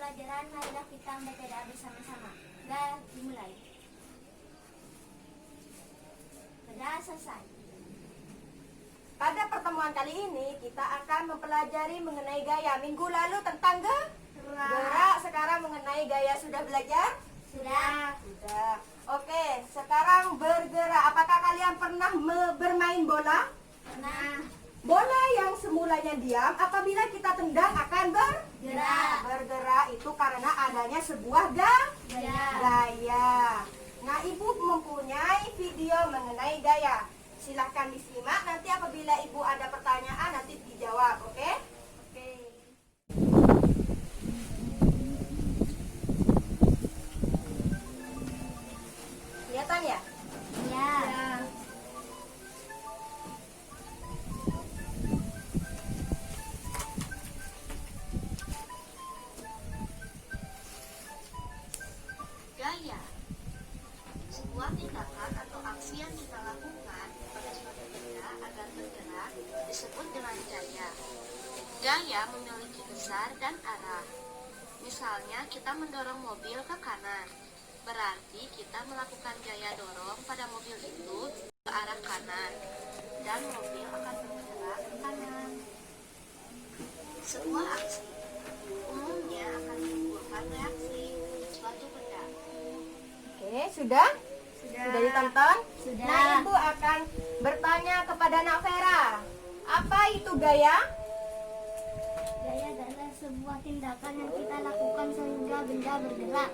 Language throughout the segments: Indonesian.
pelajaran, marilah kita membaca bersama-sama. Dah dimulai. Sudah selesai. Pada pertemuan kali ini kita akan mempelajari mengenai gaya. Minggu lalu tentang gerak, sekarang mengenai gaya. Sudah belajar? Sudah. Sudah. Oke, sekarang bergerak. Apakah kalian pernah bermain bola? Pernah. Bola yang semulanya diam, apabila kita tendang akan Gerak. bergerak. Itu karena adanya sebuah Gaya. gaya. Nah, ibu mempunyai video mengenai gaya. Silahkan disimak, nanti apabila ibu ada pertanyaan nanti dijawab, oke? Oke. Kelihatan ya? Ya. Gaya, sebuah tindakan atau aksi yang kita lakukan pada suatu benda agar bergerak disebut dengan gaya. Gaya memiliki besar dan arah. Misalnya kita mendorong mobil ke kanan, berarti kita melakukan gaya dorong pada mobil itu ke arah kanan, dan mobil akan bergerak ke kanan. Sebuah aksi umumnya akan menimbulkan reaksi suatu benda. Oke, sudah? Sudah ditonton? Sudah. Nah, ibu akan bertanya kepada Nak Vera. Apa itu gaya? Gaya adalah sebuah tindakan yang kita lakukan sehingga benda bergerak.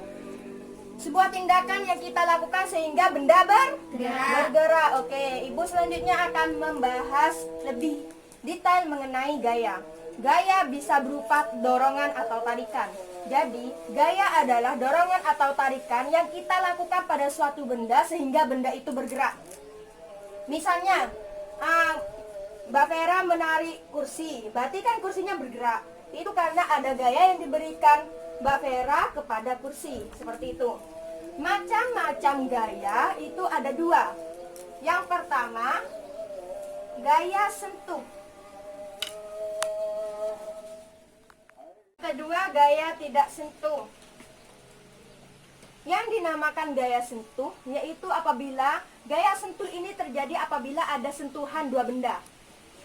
Sebuah tindakan yang kita lakukan sehingga benda bergerak. Oke, ibu selanjutnya akan membahas lebih detail mengenai gaya. Gaya bisa berupa dorongan atau tarikan. Jadi, gaya adalah dorongan atau tarikan yang kita lakukan pada suatu benda sehingga benda itu bergerak. Misalnya, Mbak Vera menarik kursi, berarti kan kursinya bergerak. Itu karena ada gaya yang diberikan Mbak Vera kepada kursi, seperti itu. Macam-macam gaya itu ada dua. Yang pertama, gaya sentuh. Kedua, gaya tidak sentuh. Yang dinamakan gaya sentuh yaitu apabila gaya sentuh ini terjadi apabila ada sentuhan dua benda.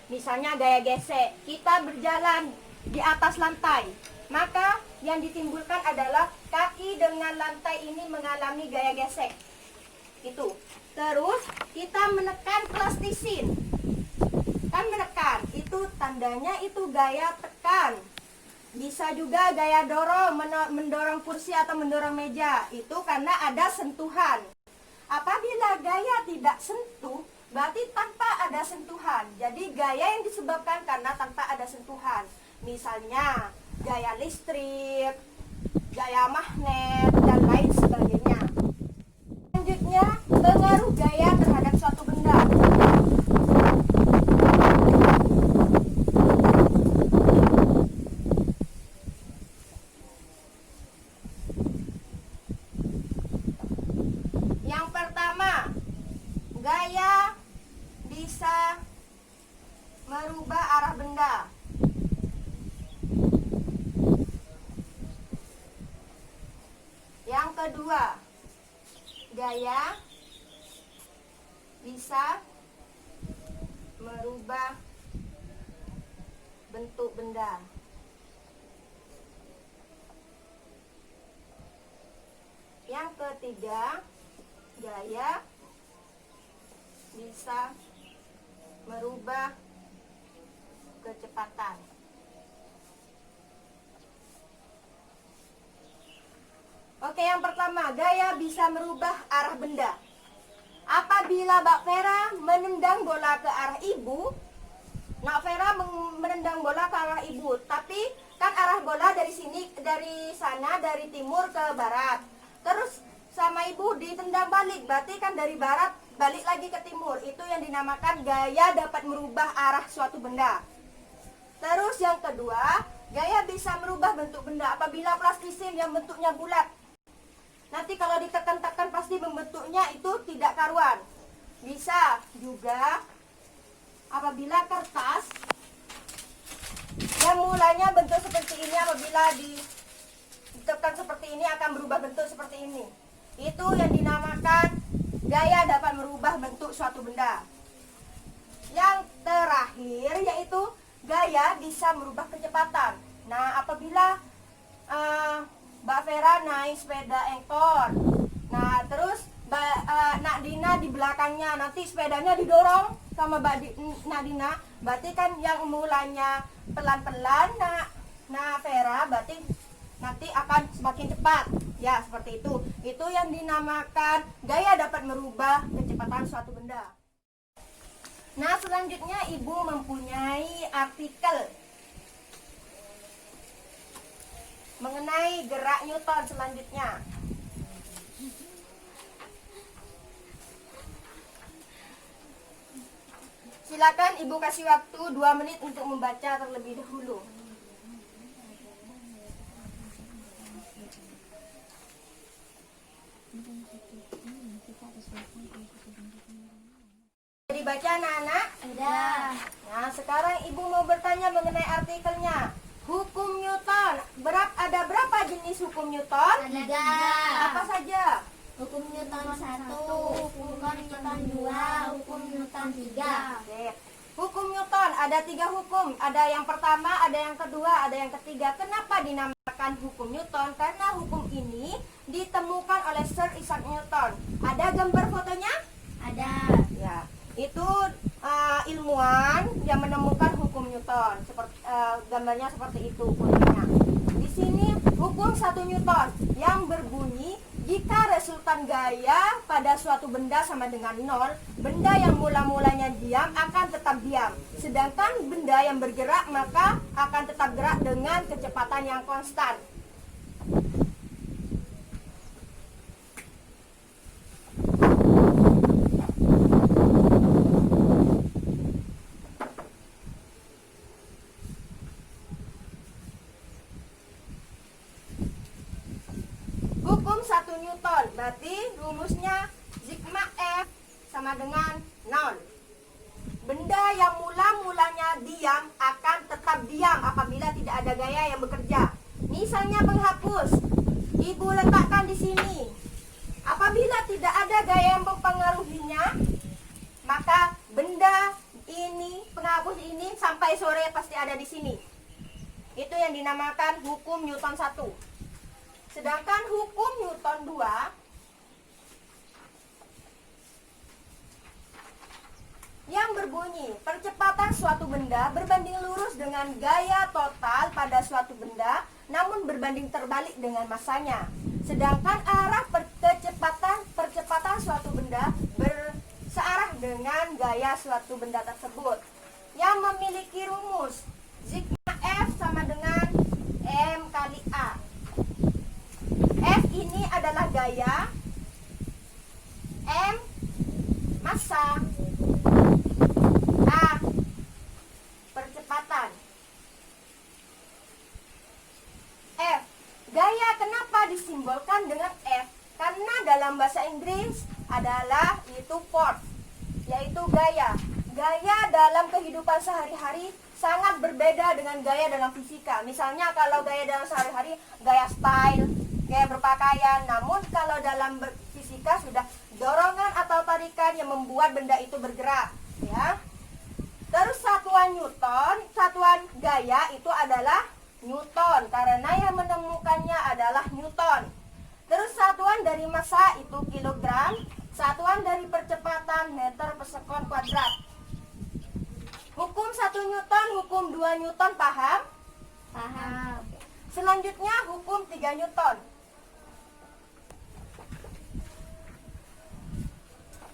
Misalnya gaya gesek, kita berjalan di atas lantai, maka yang ditimbulkan adalah kaki dengan lantai ini mengalami gaya gesek. Itu. Terus kita menekan plastisin. Kan menekan, itu tandanya itu gaya tekan. Bisa juga gaya dorong, mendorong kursi atau mendorong meja. Itu karena ada sentuhan. Apabila gaya tidak sentuh, berarti tanpa ada sentuhan. Jadi gaya yang disebabkan karena tanpa ada sentuhan. Misalnya gaya listrik, gaya magnet, dan lain sebagainya. Selanjutnya, pengaruh gaya terhadap suatu benda. Yang pertama, gaya bisa merubah arah benda. Yang kedua, gaya bisa merubah bentuk benda. Yang ketiga, gaya bisa merubah kecepatan. Oke, yang pertama, gaya bisa merubah arah benda. Apabila Mbak Vera menendang bola ke arah ibu, Mbak Vera menendang bola ke arah ibu, tapi kan arah bola dari sini, dari sana, dari timur ke barat. Terus sama ibu ditendang balik, berarti kan dari barat balik lagi ke timur. Itu yang dinamakan gaya dapat merubah arah suatu benda. Terus yang kedua, gaya bisa merubah bentuk benda apabila plastisin yang bentuknya bulat. Nanti kalau ditekan-tekan pasti membentuknya itu tidak karuan. Bisa juga apabila kertas yang mulanya bentuk seperti ini apabila ditekan seperti ini akan berubah bentuk seperti ini. Itu yang dinamakan gaya dapat merubah bentuk suatu benda. Yang terakhir yaitu gaya bisa merubah kecepatan. Nah, apabila Mbak Vera naik sepeda ekor, nah terus Nak Dina di belakangnya, nanti sepedanya didorong sama Nak Dina, berarti kan yang mulanya pelan-pelan Nak Vera berarti nanti akan semakin cepat. Ya, seperti itu. Itu yang dinamakan gaya dapat merubah kecepatan suatu benda. Nah, selanjutnya Ibu mempunyai artikel mengenai gerak Newton selanjutnya. Silakan Ibu kasih waktu 2 menit untuk membaca terlebih dahulu. Dibaca anak-anak? Ada. Nah, sekarang Ibu mau bertanya mengenai artikelnya. Hukum Newton. Ada berapa jenis hukum Newton? Ada. Apa saja? Hukum Newton 1, hukum Newton 2, hukum Newton 3. Oke. Hukum Newton ada 3 hukum. Ada yang pertama, ada yang kedua, ada yang ketiga. Kenapa dinamakan hukum Newton? Karena hukum ini ditemukan oleh Sir Isaac Newton. Ada gambar fotonya? Ada. Ya. Itu ilmuwan yang menemukan hukum Newton. Seperti gambarnya seperti itu fotonya. Di sini hukum 1 Newton yang berbunyi jika resultan gaya pada suatu benda sama dengan 0, benda yang mula-mulanya diam akan tetap diam. Sedangkan benda yang bergerak maka akan tetap gerak dengan kecepatan yang konstan. Hukum 1 Newton, berarti rumusnya sigma F sama dengan 0. Benda yang mula-mulanya diam akan tetap diam apabila tidak ada gaya yang bekerja. Misalnya penghapus, Ibu letakkan di sini. Apabila tidak ada gaya yang mempengaruhinya, maka benda ini, penghapus ini sampai sore pasti ada di sini. Itu yang dinamakan hukum Newton 1. Sedangkan hukum Newton 2 yang berbunyi percepatan suatu benda berbanding lurus dengan gaya total pada suatu benda namun berbanding terbalik dengan masanya. Sedangkan arah percepatan suatu benda bersearah dengan gaya suatu benda tersebut yang memiliki rumus sigma F sama dengan M kali A. F ini adalah gaya, M massa, A percepatan. F, gaya kenapa disimbolkan dengan F? Karena dalam bahasa Inggris adalah itu force, yaitu gaya. Gaya dalam kehidupan sehari-hari sangat berbeda dengan gaya dalam fisika. Misalnya kalau gaya dalam sehari-hari, gaya style, gaya berpakaian. Namun kalau dalam fisika sudah dorongan atau tarikan yang membuat benda itu bergerak, ya. Terus satuan Newton, satuan gaya itu adalah Newton karena yang menemukannya adalah Newton. Terus satuan dari massa itu kilogram, satuan dari percepatan meter per sekon kuadrat. Hukum 1 Newton, hukum 2 Newton paham? Paham. Selanjutnya hukum 3 Newton.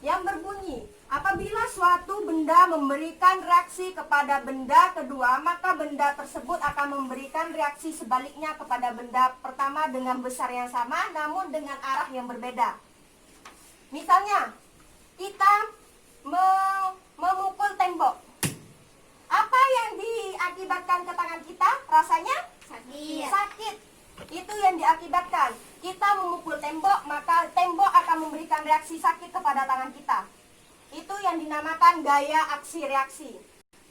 Yang berbunyi, apabila suatu benda memberikan reaksi kepada benda kedua, maka benda tersebut akan memberikan reaksi sebaliknya kepada benda pertama dengan besar yang sama, namun dengan arah yang berbeda. Misalnya, kita memukul tembok. Apa yang diakibatkan ke tangan kita? Rasanya Sakit. sakit. Itu yang diakibatkan. Kita memukul tembok, maka tembok akan memberikan reaksi sakit kepada tangan kita. Itu yang dinamakan gaya aksi reaksi.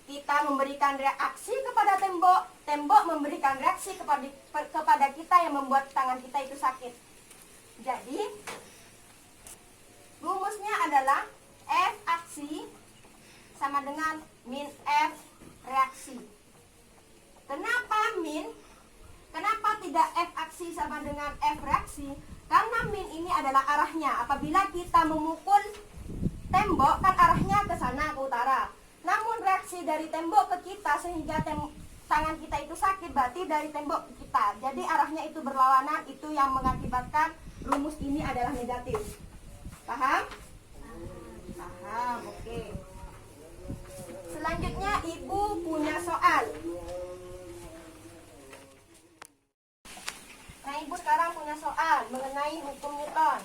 kita memberikan reaksi kepada tembok, tembok memberikan reaksi kepada kita yang membuat tangan kita itu sakit. Jadi, rumusnya adalah F aksi sama dengan min F reaksi. Kenapa min? Kenapa tidak F aksi sama dengan F reaksi? Karena min ini adalah arahnya. Apabila kita memukul tembok, kan arahnya ke sana, ke utara. Namun reaksi dari tembok ke kita sehingga tangan kita itu sakit, berarti dari tembok ke kita. Jadi arahnya itu berlawanan, itu yang mengakibatkan rumus ini adalah negatif. Paham? Paham, oke. Selanjutnya Ibu punya soal. Nah, Ibu sekarang punya soal mengenai hukum Newton.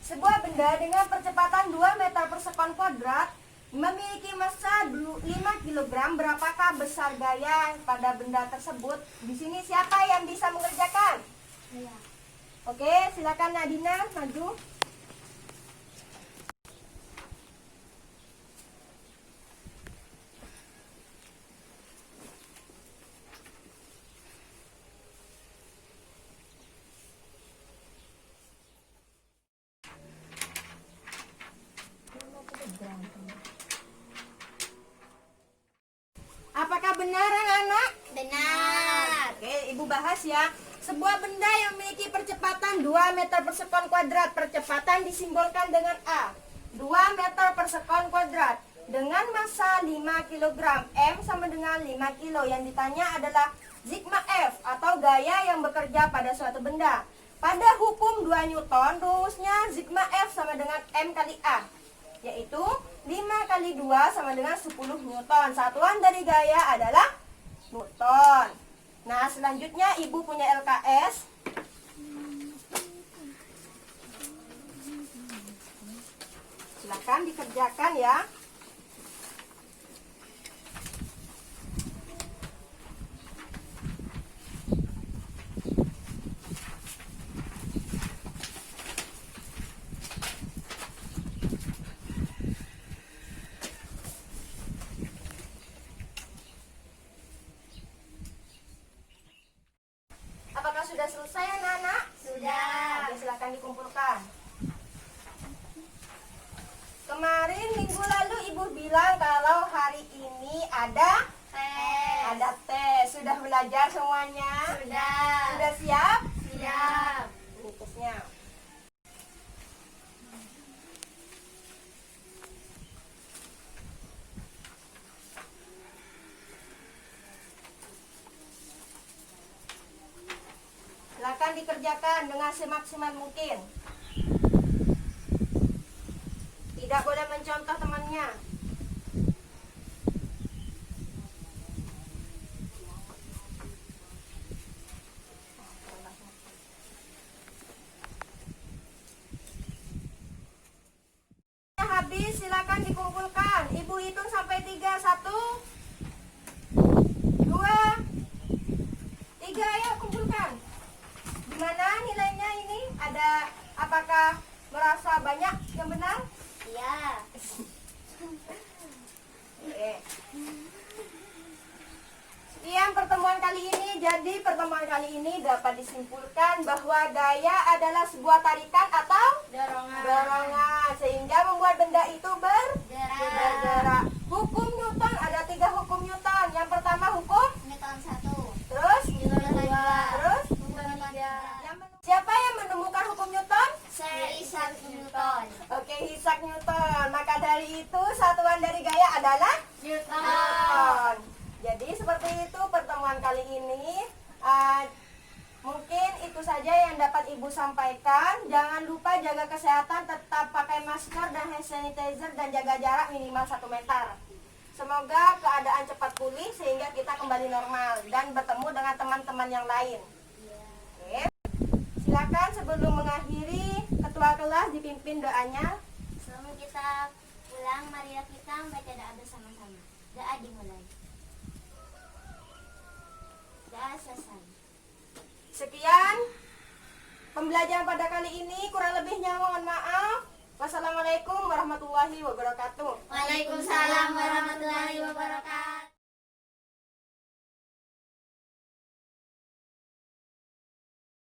Sebuah benda dengan percepatan 2 meter per sekon kuadrat memiliki massa 5 kg. Berapakah besar gaya pada benda tersebut? Di sini siapa yang bisa mengerjakan? Saya. Oke, silakan Nadina maju. Apakah benar anak-anak? Benar. Oke, Ibu bahas ya. Sebuah benda yang memiliki percepatan 2 meter per sekon kuadrat. Percepatan disimbolkan dengan A. 2 meter per sekon kuadrat. Dengan massa 5 kg. M sama dengan 5 kilo. Yang ditanya adalah sigma F atau gaya yang bekerja pada suatu benda. Pada hukum 2 Newton, rumusnya sigma F sama dengan M kali A. Yaitu 5 kali 2 sama dengan 10 Newton. Satuan dari gaya adalah Newton. Nah, selanjutnya Ibu punya LKS. Silakan dikerjakan ya. Apakah sudah selesai anak-anak? Sudah. Oke, silakan dikumpulkan. Kemarin minggu lalu Ibu bilang kalau hari ini ada tes. Sudah belajar semuanya? Sudah. Sudah siap? Siap. Ini tesnya. Silakan dikerjakan dengan semaksimal mungkin. Tidak boleh mencontoh temannya. Habis, silakan dikumpulkan. Ibu hitung sampai 3. 1, 2, 3. Ayo kumpulkan. Gimana nilainya ini? Ada, apakah merasa banyak yang benar? Iya. Oke. Sekian pertemuan kali ini. Jadi pertemuan kali ini dapat disimpulkan bahwa gaya adalah sebuah tarikan atau dorongan sehingga membuat benda itu bergerak. Hukum Newton ada 3 hukum Newton. Yang pertama hukum, Newton 1. terus, Newton 2. terus. Newton 3. Siapa yang menemukan hukum Newton? Sir Isaac Newton. Oke, Isaac Newton. Maka dari itu satuan dari gaya adalah Newton. Jadi seperti itu pertemuan kali ini. Mungkin itu saja yang dapat Ibu sampaikan. Jangan lupa jaga kesehatan, tetap pakai masker dan hand sanitizer dan jaga jarak minimal 1 meter. Semoga keadaan cepat pulih sehingga kita kembali normal dan bertemu dengan teman-teman yang lain. Oke. Silakan sebelum mengakhiri, ketua kelas dipimpin doanya. Sebelum kita pulang, marilah kita membaca doa bersama-sama. Doa dimulai. Doa selesai. Sekian pembelajaran pada kali ini, kurang lebihnya mohon maaf. Wassalamualaikum warahmatullahi wabarakatuh. Waalaikumsalam warahmatullahi wabarakatuh.